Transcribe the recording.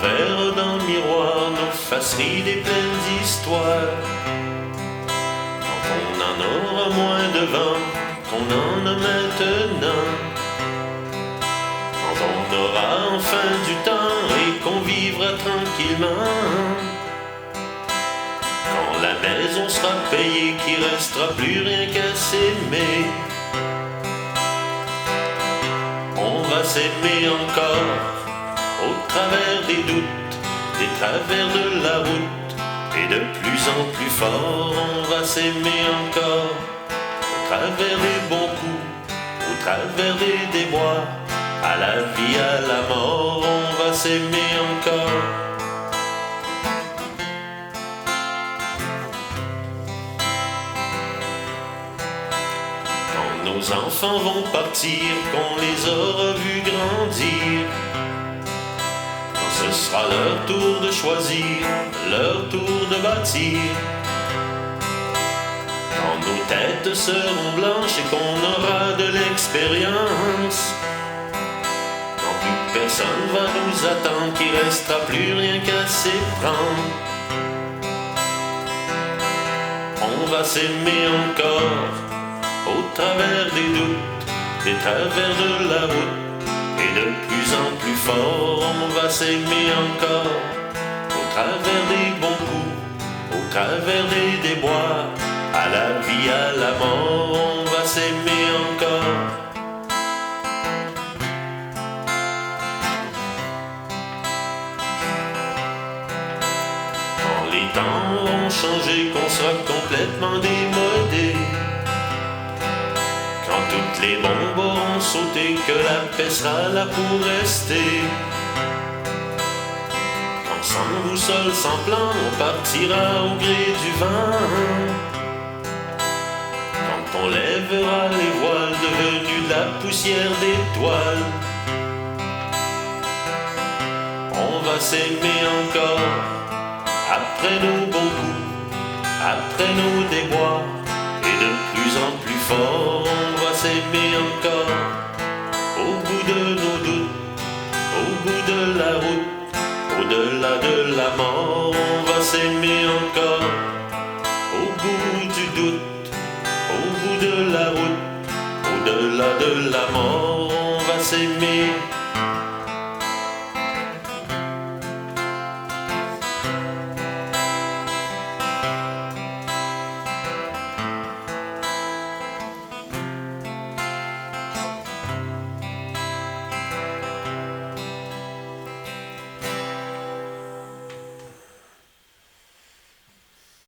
verre dans le miroir, nos faces rides et pleines d'histoires. Quand on en aura moins de vent qu'on en a maintenant, quand on aura enfin du temps et qu'on vivra tranquillement, quand la maison sera payée, qu'il restera plus rien qu'à s'aimer, on va s'aimer encore au travers des doutes, des travers de la route, et de plus en plus fort, on va s'aimer encore au travers des bons coups, au travers des déboires, à la vie, à la mort, on va s'aimer encore. Quand nos enfants vont partir, qu'on les aura vus grandir, quand ce sera leur tour de choisir, leur tour de bâtir, quand nos têtes seront blanches et qu'on aura de l'expérience, quand plus personne va nous attendre, qu'il restera plus rien qu'à s'éprendre, on va s'aimer encore au travers des doutes, des travers de la route, et de plus en plus fort, on va s'aimer encore au travers des bons coups, au travers des déboires, à la vie, à la mort, on va s'aimer encore. Quand les temps vont changer, qu'on sera complètement démodé, quand toutes les bombes auront sauté, que la paix sera là pour rester, quand sans boussole, sans plan, on partira au gré du vent, quand on lèvera les voiles devenus de la poussière d'étoiles, on va s'aimer encore après nos bons coups, après nos déboires, et de plus en plus fort, on va s'aimer encore au bout de nos doutes, au bout de la route, au-delà de la mort.